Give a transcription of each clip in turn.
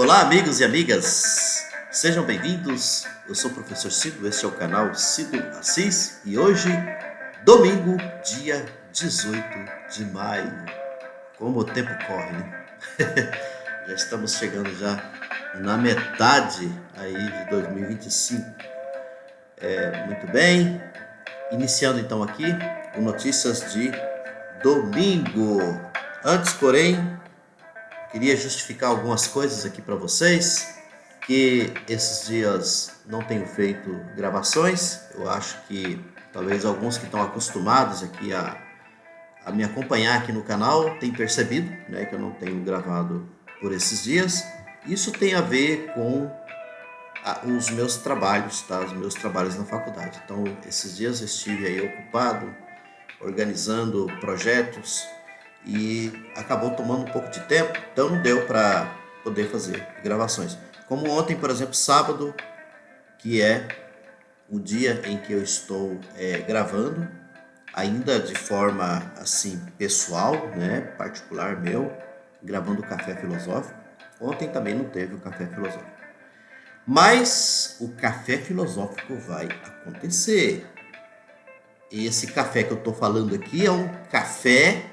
Olá, amigos e amigas, sejam bem-vindos. Eu sou o professor Cido, este é o canal Cido Assis e hoje, domingo, dia 18 de maio. Como o tempo corre, né? Já estamos chegando já na metade aí de 2025. Muito bem, iniciando então aqui o Notícias de domingo. Antes, porém, queria justificar algumas coisas aqui para vocês, que esses dias não tenho feito gravações. Eu acho que talvez alguns que estão acostumados aqui a me acompanhar aqui no canal têm percebido, né, que eu não tenho gravado por esses dias. Isso tem a ver com os meus trabalhos, tá? Os meus trabalhos na faculdade. Então, esses dias eu estive aí ocupado, organizando projetos, e acabou tomando um pouco de tempo, então não deu para poder fazer gravações. Como ontem, por exemplo, sábado, que é o dia em que eu estou gravando, ainda de forma assim pessoal, né, particular meu, gravando o Café Filosófico. Ontem também não teve o Café Filosófico. Mas o Café Filosófico vai acontecer. Esse café que eu estou falando aqui é um café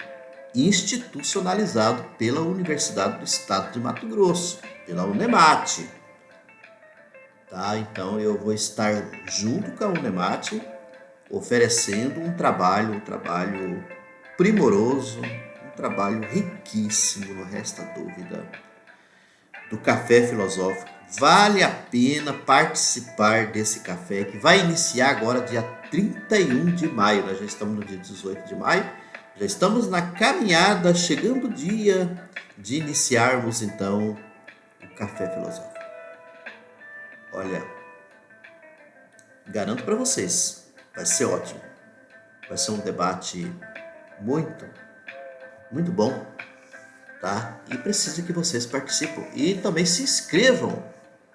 institucionalizado pela Universidade do Estado de Mato Grosso, pela UNEMAT. Tá? Então eu vou estar junto com a UNEMAT oferecendo um trabalho primoroso, um trabalho riquíssimo, não resta dúvida, do Café Filosófico. Vale a pena participar desse café que vai iniciar agora dia 31 de maio. Nós já estamos no dia 18 de maio. Já estamos na caminhada, chegando o dia de iniciarmos então o Café Filosófico. Olha, garanto para vocês, vai ser ótimo. Vai ser um debate muito bom, tá? E preciso que vocês participem e também se inscrevam,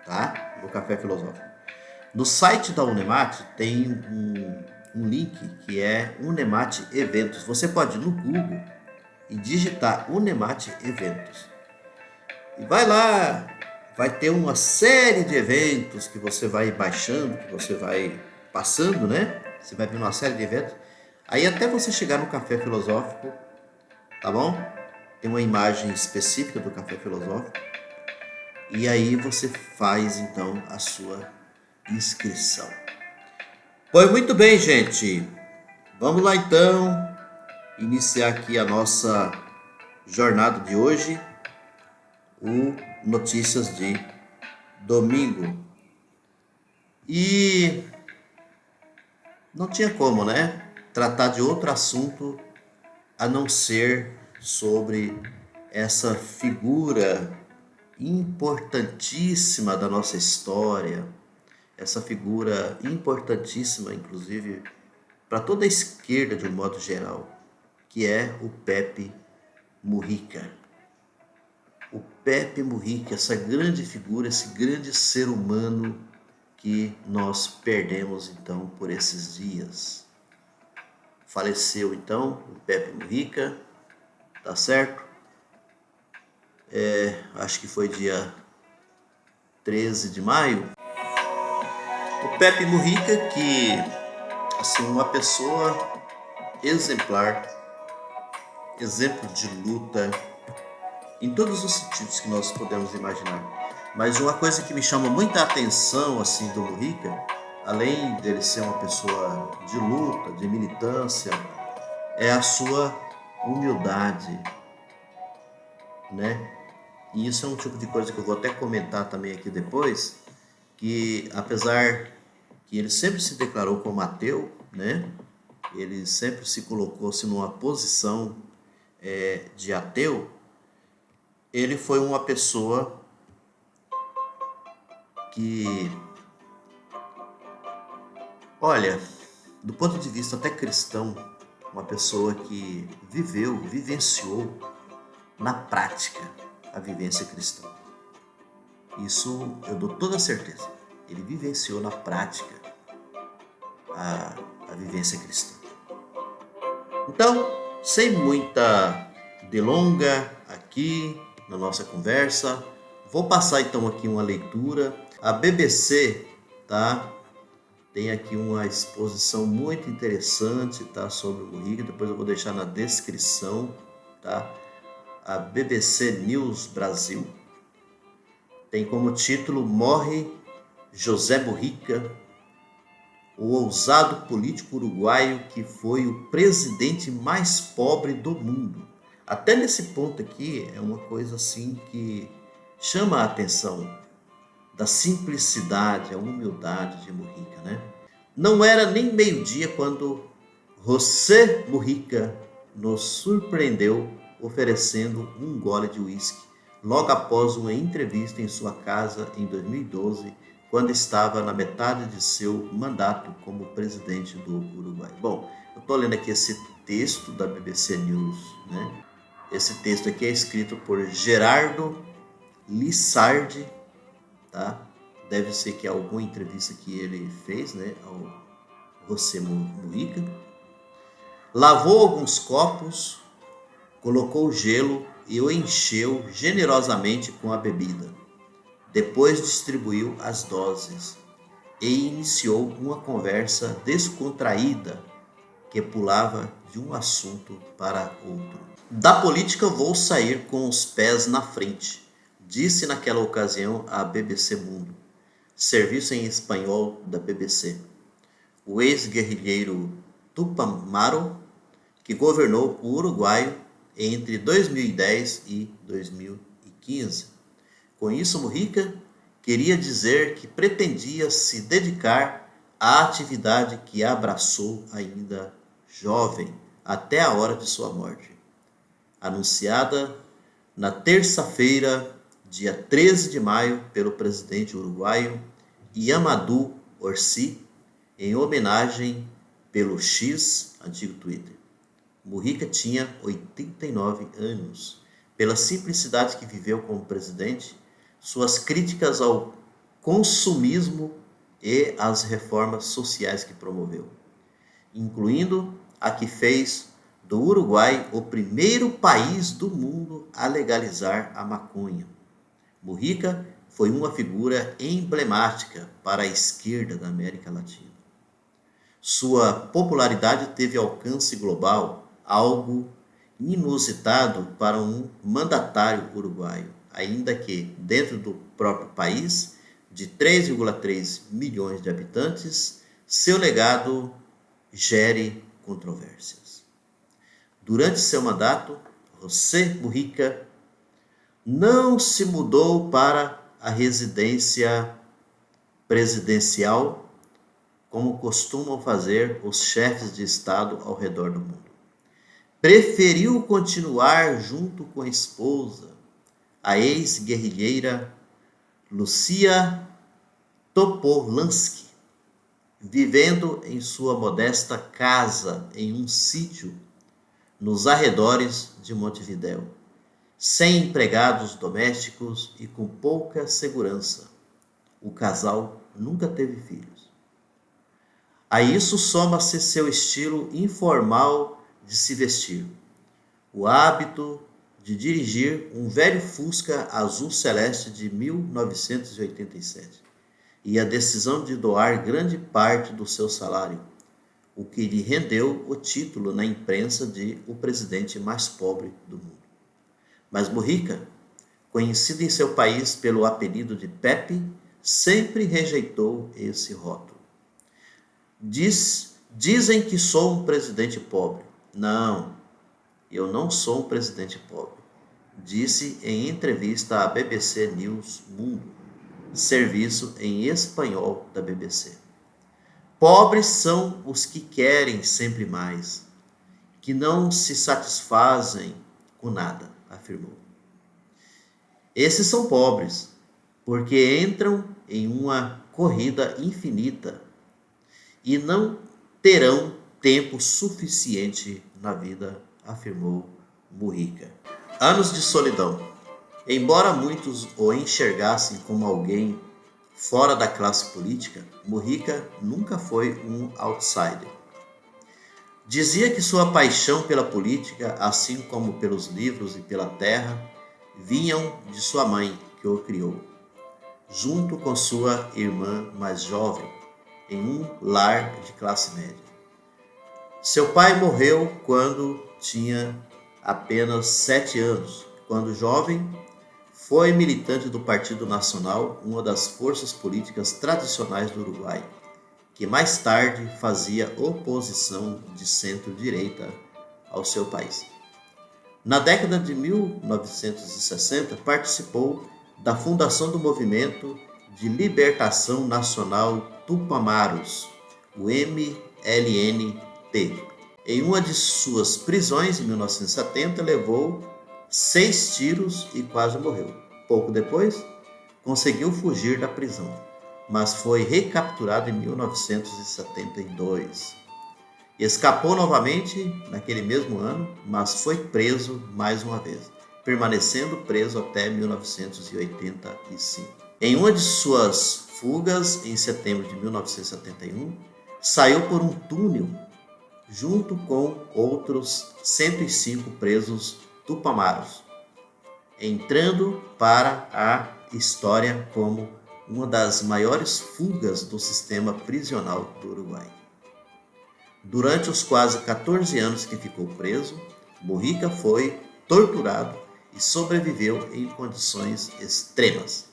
tá? No Café Filosófico. No site da UNEMAT tem um link que é UNEMAT Eventos. Você pode ir no Google e digitar UNEMAT Eventos. E vai lá, vai ter uma série de eventos que você vai baixando, que você vai passando, né? Você vai ver uma série de eventos. Aí até você chegar no Café Filosófico, tá bom? Tem uma imagem específica do Café Filosófico. E aí você faz então a sua inscrição. Pois muito bem, gente. Vamos lá então iniciar aqui a nossa jornada de hoje, o Notícias de domingo. E não tinha como, né, tratar de outro assunto a não ser sobre essa figura importantíssima da nossa história, essa figura importantíssima, inclusive, para toda a esquerda de um modo geral, que é o Pepe Mujica. O Pepe Mujica, essa grande figura, esse grande ser humano que nós perdemos então por esses dias. Faleceu então o Pepe Mujica, tá certo? Acho que foi dia 13 de maio. O Pepe Mujica, que assim, uma pessoa exemplar, exemplo de luta em todos os sentidos que nós podemos imaginar. Mas uma coisa que me chama muita atenção assim do Mujica, além dele ser uma pessoa de luta, de militância, é a sua humildade, né? E isso é um tipo de coisa que eu vou até comentar também aqui depois, que apesar que ele sempre se declarou como ateu, né? Ele sempre se colocou-se numa posição de ateu. Ele foi uma pessoa que, olha, do ponto de vista até cristão, uma pessoa que vivenciou na prática a vivência cristã. Isso eu dou toda a certeza. Ele vivenciou na prática a vivência cristã. Então, sem muita delonga aqui na nossa conversa, Vou passar então aqui uma leitura. A BBC, tá? Tem aqui uma exposição muito interessante, tá? Sobre o Mujica. Depois eu vou deixar na descrição, tá? A BBC News Brasil tem como título: Morre José Mujica, o ousado político uruguaio que foi o presidente mais pobre do mundo. Até nesse ponto aqui é uma coisa assim que chama a atenção da simplicidade, a humildade de Mujica, né? Não era nem meio-dia quando José Mujica nos surpreendeu oferecendo um gole de uísque, logo após uma entrevista em sua casa em 2012, quando estava na metade de seu mandato como presidente do Uruguai. Bom, eu estou lendo aqui esse texto da BBC News, né? Esse texto aqui é escrito por Gerardo Lissardi, tá? Deve ser que é alguma entrevista que ele fez, né, ao José Mujica. Lavou alguns copos, colocou gelo e o encheu generosamente com a bebida. Depois distribuiu as doses e iniciou uma conversa descontraída que pulava de um assunto para outro. Da política vou sair com os pés na frente, disse naquela ocasião à BBC Mundo, serviço em espanhol da BBC. O ex-guerrilheiro Tupamaro, que governou o Uruguai entre 2010 e 2015. Com isso, Mujica queria dizer que pretendia se dedicar à atividade que abraçou ainda jovem, até a hora de sua morte. Anunciada na terça-feira, dia 13 de maio, pelo presidente uruguaio Yamadú Orsi, em homenagem pelo X, antigo Twitter. Mujica tinha 89 anos. Pela simplicidade que viveu como presidente, suas críticas ao consumismo e às reformas sociais que promoveu, incluindo a que fez do Uruguai o primeiro país do mundo a legalizar a maconha. Mujica foi uma figura emblemática para a esquerda da América Latina. Sua popularidade teve alcance global, algo inusitado para um mandatário uruguaio, ainda que dentro do próprio país, de 3,3 milhões de habitantes, seu legado gere controvérsias. Durante seu mandato, José Mujica não se mudou para a residência presidencial, como costumam fazer os chefes de Estado ao redor do mundo. Preferiu continuar junto com a esposa, a ex-guerrilheira Lucia Topolansky, vivendo em sua modesta casa em um sítio nos arredores de Montevidéu, sem empregados domésticos e com pouca segurança. O casal nunca teve filhos. A isso soma-se seu estilo informal de se vestir, o hábito de dirigir um velho Fusca azul celeste de 1987 e a decisão de doar grande parte do seu salário, o que lhe rendeu o título na imprensa de o presidente mais pobre do mundo. Mas Mujica, conhecido em seu país pelo apelido de Pepe, sempre rejeitou esse rótulo. Dizem que sou um presidente pobre. Não, eu não sou um presidente pobre, disse em entrevista à BBC News Mundo, serviço em espanhol da BBC. Pobres são os que querem sempre mais, que não se satisfazem com nada, afirmou. Esses são pobres, porque entram em uma corrida infinita e não terão tempo suficiente na vida, afirmou Mujica. Anos de solidão. Embora muitos o enxergassem como alguém fora da classe política, Mujica nunca foi um outsider. Dizia que sua paixão pela política, assim como pelos livros e pela terra, vinham de sua mãe, que o criou, junto com sua irmã mais jovem, em um lar de classe média. Seu pai morreu quando tinha apenas 7 anos. Quando jovem, foi militante do Partido Nacional, uma das forças políticas tradicionais do Uruguai, que mais tarde fazia oposição de centro-direita ao seu país. Na década de 1960, participou da fundação do Movimento de Libertação Nacional Tupamaros, o MLNT. Em uma de suas prisões, em 1970, levou 6 tiros e quase morreu. Pouco depois, conseguiu fugir da prisão, mas foi recapturado em 1972. Escapou novamente naquele mesmo ano, mas foi preso mais uma vez, permanecendo preso até 1985. Em uma de suas fugas, em setembro de 1971, saiu por um túnel junto com outros 105 presos tupamaros, entrando para a história como uma das maiores fugas do sistema prisional do Uruguai. Durante os quase 14 anos que ficou preso, Mujica foi torturado e sobreviveu em condições extremas,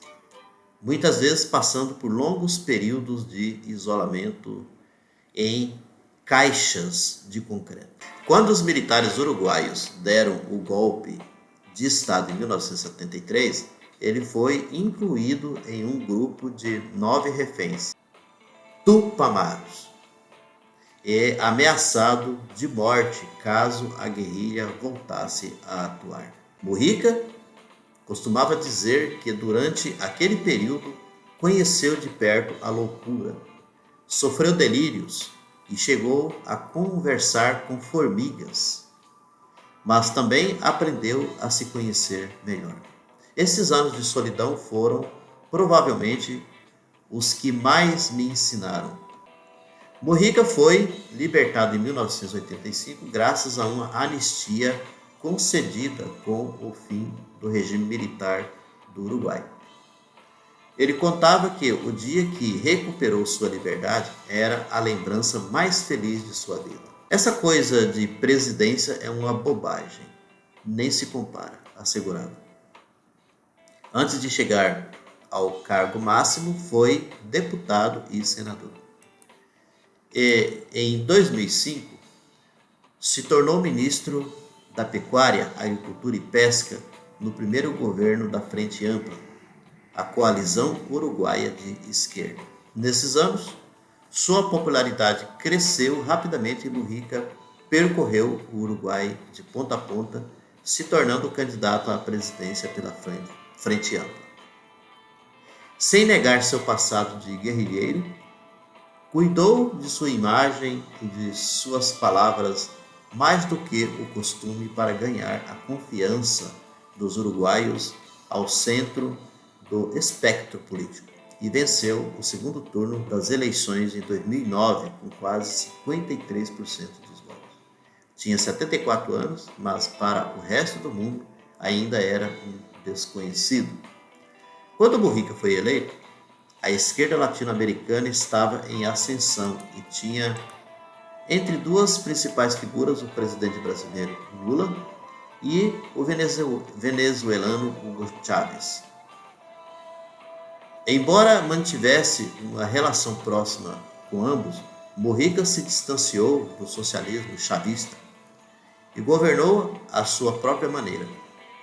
muitas vezes passando por longos períodos de isolamento em caixas de concreto. Quando os militares uruguaios deram o golpe de Estado em 1973, ele foi incluído em um grupo de 9 reféns tupamaros e ameaçado de morte caso a guerrilha voltasse a atuar. Mujica costumava dizer que durante aquele período conheceu de perto a loucura, sofreu delírios e chegou a conversar com formigas, mas também aprendeu a se conhecer melhor. Esses anos de solidão foram provavelmente os que mais me ensinaram. Mujica foi libertado em 1985 graças a uma anistia concedida com o fim do regime militar do Uruguai. Ele contava que o dia que recuperou sua liberdade era a lembrança mais feliz de sua vida. Essa coisa de presidência é uma bobagem, nem se compara, assegurava. Antes de chegar ao cargo máximo, foi deputado e senador. E em 2005, se tornou ministro da Pecuária, Agricultura e Pesca no primeiro governo da Frente Ampla, a coalizão uruguaia de esquerda. Nesses anos, sua popularidade cresceu rapidamente e Mujica percorreu o Uruguai de ponta a ponta, se tornando candidato à presidência pela Frente Ampla. Sem negar seu passado de guerrilheiro, cuidou de sua imagem e de suas palavras mais do que o costume para ganhar a confiança dos uruguaios ao centro do espectro político e venceu o segundo turno das eleições em 2009 com quase 53% dos votos. Tinha 74 anos, mas para o resto do mundo ainda era um desconhecido. Quando Mujica foi eleito, a esquerda latino-americana estava em ascensão e tinha entre duas principais figuras o presidente brasileiro Lula e o venezuelano Hugo Chávez. Embora mantivesse uma relação próxima com ambos, Mujica se distanciou do socialismo chavista e governou à sua própria maneira,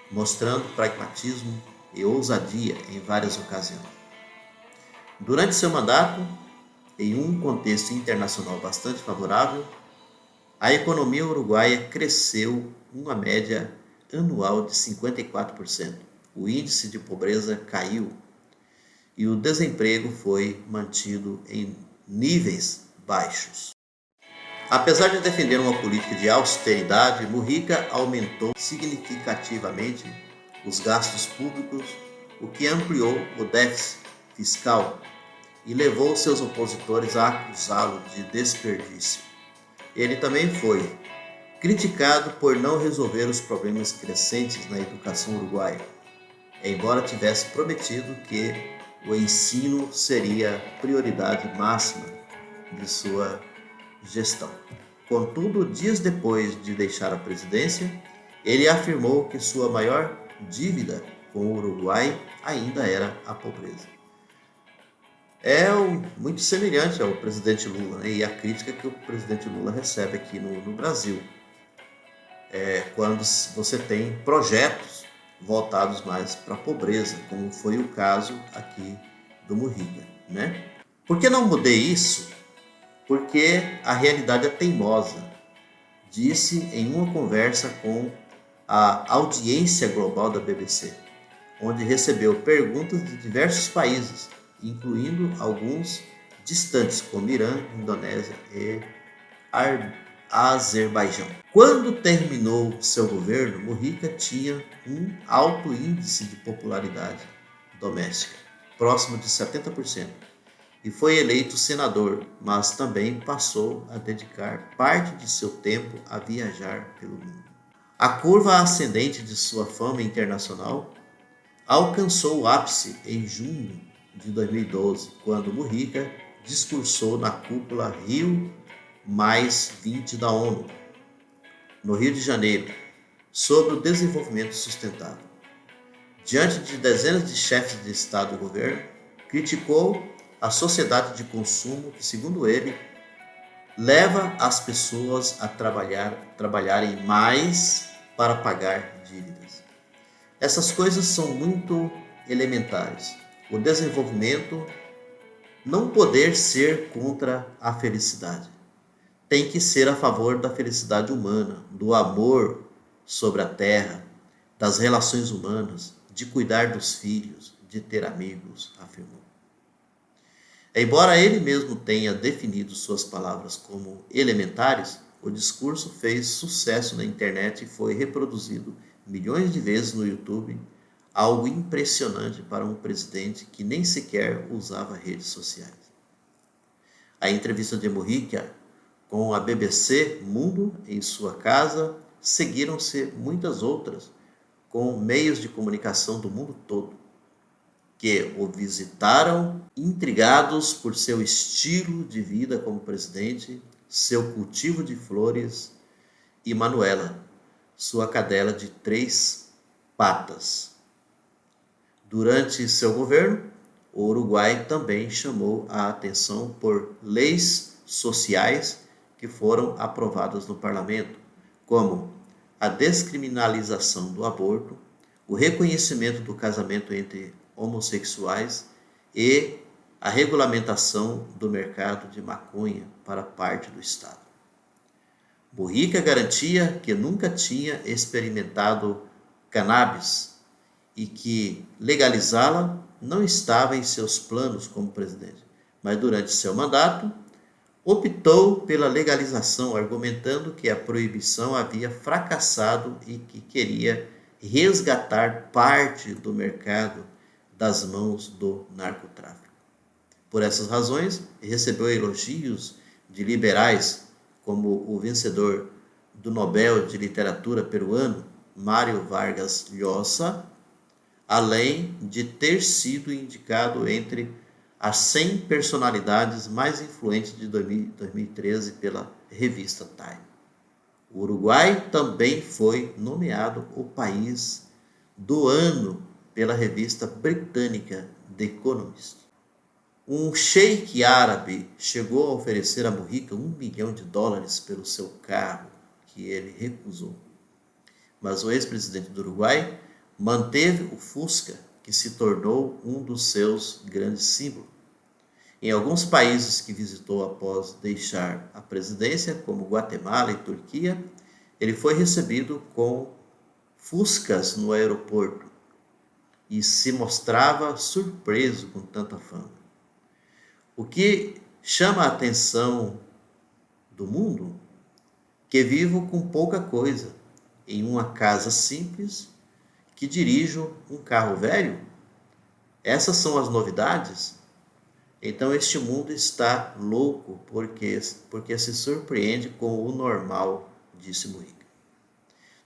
mostrando pragmatismo e ousadia em várias ocasiões. Durante seu mandato, em um contexto internacional bastante favorável, a economia uruguaia cresceu uma média anual de 54%. O índice de pobreza caiu e o desemprego foi mantido em níveis baixos. Apesar de defender uma política de austeridade, Mujica aumentou significativamente os gastos públicos, o que ampliou o déficit fiscal e levou seus opositores a acusá-lo de desperdício. Ele também foi criticado por não resolver os problemas crescentes na educação uruguaia, embora tivesse prometido que o ensino seria prioridade máxima de sua gestão. Contudo, dias depois de deixar a presidência, ele afirmou que sua maior dívida com o Uruguai ainda era a pobreza. Muito semelhante ao presidente Lula, né? E a crítica que o presidente Lula recebe aqui no Brasil. Quando você tem projetos voltados mais para a pobreza, como foi o caso aqui do Mujica, né? Por que não mudei isso? Porque a realidade é teimosa, disse em uma conversa com a audiência global da BBC, onde recebeu perguntas de diversos países, incluindo alguns distantes, como Irã, Indonésia e Azerbaijão. Quando terminou seu governo, Mujica tinha um alto índice de popularidade doméstica, próximo de 70%, e foi eleito senador, mas também passou a dedicar parte de seu tempo a viajar pelo mundo. A curva ascendente de sua fama internacional alcançou o ápice em junho de 2012, quando Mujica discursou na cúpula Rio+20 da ONU, no Rio de Janeiro, sobre o desenvolvimento sustentável. Diante de dezenas de chefes de Estado e governo, criticou a sociedade de consumo que, segundo ele, leva as pessoas a trabalharem mais para pagar dívidas. Essas coisas são muito elementares. O desenvolvimento não poder ser contra a felicidade. Tem que ser a favor da felicidade humana, do amor sobre a terra, das relações humanas, de cuidar dos filhos, de ter amigos, afirmou. Embora ele mesmo tenha definido suas palavras como elementares, o discurso fez sucesso na internet e foi reproduzido milhões de vezes no YouTube, algo impressionante para um presidente que nem sequer usava redes sociais. A entrevista de Mujica com a BBC Mundo em sua casa, seguiram-se muitas outras com meios de comunicação do mundo todo, que o visitaram intrigados por seu estilo de vida como presidente, seu cultivo de flores e Manuela, sua cadela de 3 patas. Durante seu governo, o Uruguai também chamou a atenção por leis sociais que foram aprovadas no parlamento, como a descriminalização do aborto, o reconhecimento do casamento entre homossexuais e a regulamentação do mercado de maconha para parte do Estado. Mujica garantia que nunca tinha experimentado cannabis e que legalizá-la não estava em seus planos como presidente, mas durante seu mandato optou pela legalização, argumentando que a proibição havia fracassado e que queria resgatar parte do mercado das mãos do narcotráfico. Por essas razões, recebeu elogios de liberais, como o vencedor do Nobel de Literatura peruano, Mário Vargas Llosa, além de ter sido indicado entre as 100 personalidades mais influentes de 2013 pela revista Time. O Uruguai também foi nomeado o país do ano pela revista britânica The Economist. Um sheik árabe chegou a oferecer a Mujica $1 milhão pelo seu carro, que ele recusou. Mas o ex-presidente do Uruguai manteve o Fusca, que se tornou um dos seus grandes símbolos. Em alguns países que visitou após deixar a presidência, como Guatemala e Turquia, ele foi recebido com Fuscas no aeroporto e se mostrava surpreso com tanta fama. O que chama a atenção do mundo, que vivo com pouca coisa, em uma casa simples, que dirijo um carro velho. Essas são as novidades? Então este mundo está louco porque se surpreende com o normal, disse Mujica.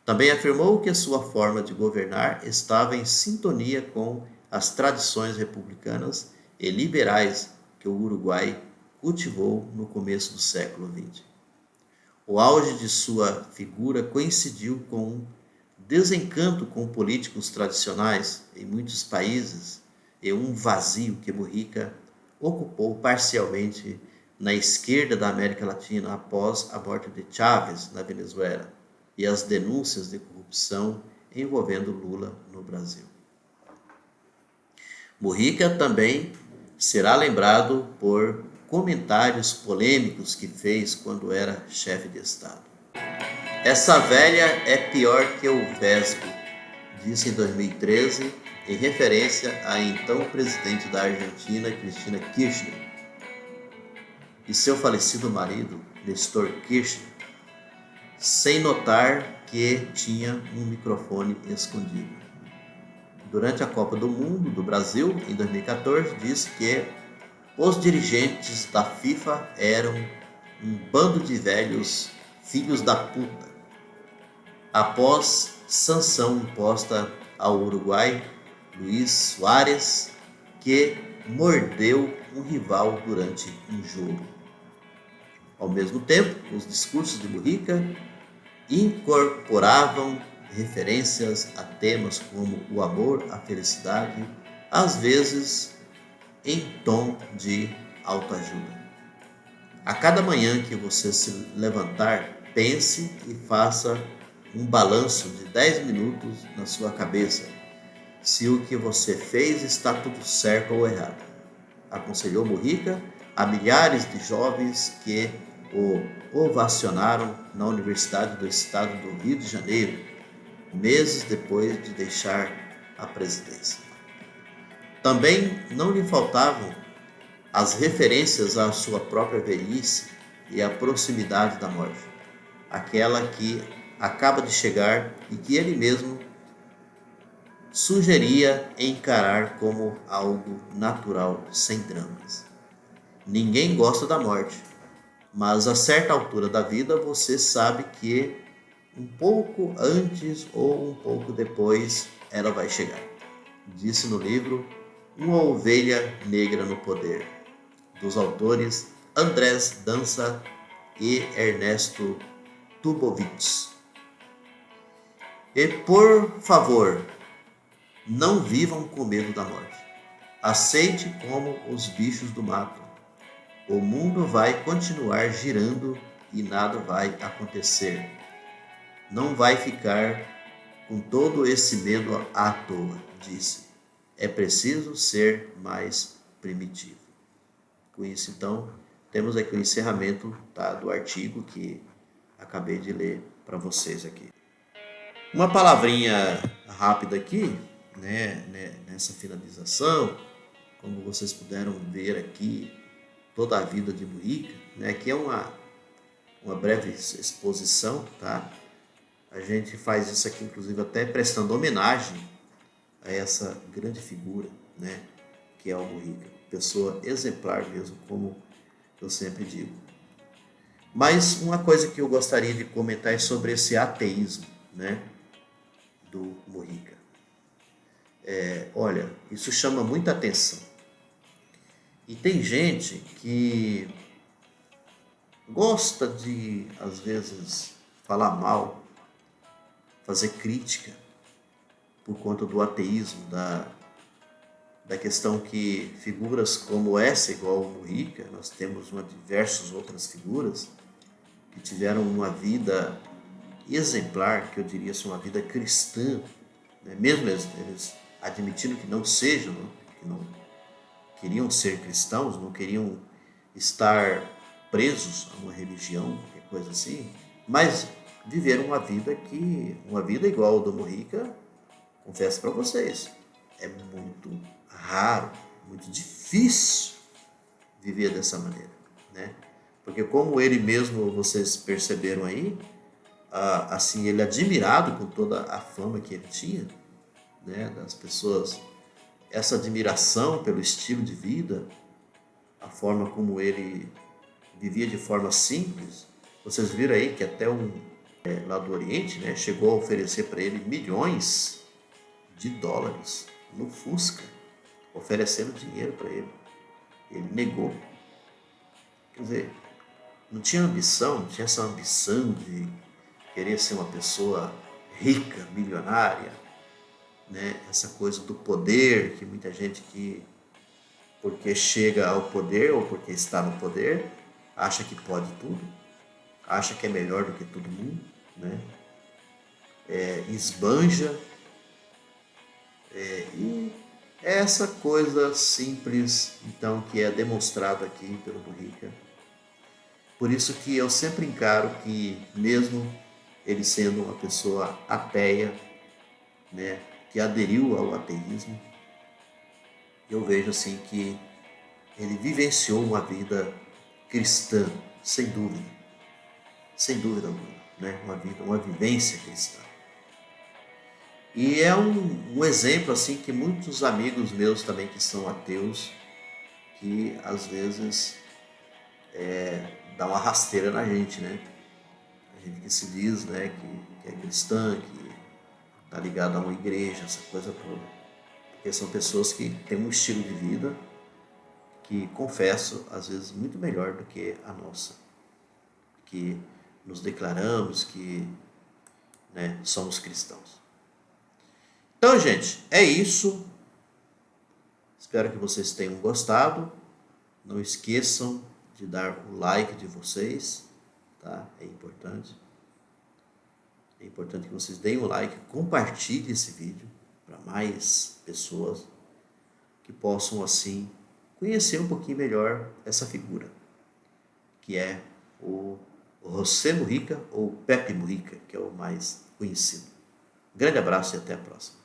Também afirmou que a sua forma de governar estava em sintonia com as tradições republicanas e liberais que o Uruguai cultivou no começo do século XX. O auge de sua figura coincidiu com um desencanto com políticos tradicionais em muitos países e um vazio que Mujica ocupou parcialmente na esquerda da América Latina após a morte de Chávez na Venezuela e as denúncias de corrupção envolvendo Lula no Brasil. Mujica também será lembrado por comentários polêmicos que fez quando era chefe de Estado. Essa velha é pior que o Vesgo, disse em 2013, em referência à então presidente da Argentina, Cristina Kirchner, e seu falecido marido, Néstor Kirchner, sem notar que tinha um microfone escondido. Durante a Copa do Mundo do Brasil, em 2014, disse que os dirigentes da FIFA eram um bando de velhos filhos da puta. Após sanção imposta ao Uruguai, Luís Soares, que mordeu um rival durante um jogo. Ao mesmo tempo, os discursos de Mujica incorporavam referências a temas como o amor, a felicidade, às vezes em tom de autoajuda. A cada manhã que você se levantar, pense e faça um balanço de 10 minutos na sua cabeça, se o que você fez está tudo certo ou errado. Aconselhou Mujica a milhares de jovens que o ovacionaram na Universidade do Estado do Rio de Janeiro, meses depois de deixar a presidência. Também não lhe faltavam as referências à sua própria velhice e à proximidade da morte, aquela que acaba de chegar e que ele mesmo sugeria encarar como algo natural, sem dramas. Ninguém gosta da morte, mas a certa altura da vida você sabe que um pouco antes ou um pouco depois ela vai chegar. Disse no livro Uma Ovelha Negra no Poder, dos autores Andrés Dança e Ernesto Tubovitz. E por favor, não vivam com medo da morte. Aceite como os bichos do mato. O mundo vai continuar girando e nada vai acontecer. Não vai ficar com todo esse medo à toa, disse. É preciso ser mais primitivo. Com isso, então, temos aqui o encerramento, tá, do artigo que acabei de ler para vocês aqui. Uma palavrinha rápida aqui, né, nessa finalização, como vocês puderam ver aqui, toda a vida de Mujica, né, aqui é uma breve exposição, tá? A gente faz isso aqui, inclusive, até prestando homenagem a essa grande figura, né, que é o Mujica. Pessoa exemplar mesmo, como eu sempre digo. Mas uma coisa que eu gostaria de comentar é sobre esse ateísmo, né, do Mujica. Olha, isso chama muita atenção. E tem gente que gosta de, às vezes, falar mal, fazer crítica por conta do ateísmo, da questão que figuras como essa, igual o Mujica, nós temos diversas outras figuras que tiveram uma vida exemplar, que eu diria assim, uma vida cristã, né? Mesmo eles admitindo que não sejam, né? Que não queriam ser cristãos, não queriam estar presos a uma religião, qualquer coisa assim, mas viveram uma vida igual ao do Mujica. Confesso para vocês, é muito raro, muito difícil viver dessa maneira, né? Porque como ele mesmo, vocês perceberam aí, assim, ele admirado com toda a fama que ele tinha, né, das pessoas, essa admiração pelo estilo de vida, a forma como ele vivia de forma simples. Vocês viram aí que até um lá do Oriente, né, chegou a oferecer para ele milhões de dólares no Fusca, oferecendo dinheiro para ele. Ele negou. Quer dizer, não tinha ambição, não tinha essa ambição de querer ser uma pessoa rica, milionária, né? Essa coisa do poder, que muita gente que, porque chega ao poder ou porque está no poder, acha que pode tudo, acha que é melhor do que todo mundo, né? Esbanja, e é essa coisa simples, então, que é demonstrado aqui pelo Mujica. Por isso que eu sempre encaro que, mesmo ele sendo uma pessoa ateia, né, que aderiu ao ateísmo, eu vejo assim que ele vivenciou uma vida cristã, sem dúvida alguma, né, uma vivência cristã. E é um exemplo assim que muitos amigos meus também que são ateus, que às vezes dá uma rasteira na gente, né? A gente que se diz, né, que é cristã, que está ligado a uma igreja, essa coisa toda. Porque são pessoas que têm um estilo de vida que, confesso, às vezes muito melhor do que a nossa. Que nos declaramos que, né, somos cristãos. Então, gente, é isso. Espero que vocês tenham gostado. Não esqueçam de dar o like de vocês, tá? É importante. É importante que vocês deem o like, compartilhem esse vídeo para mais pessoas que possam assim conhecer um pouquinho melhor essa figura, que é o José Mujica ou Pepe Mujica, que é o mais conhecido. Um grande abraço e até a próxima.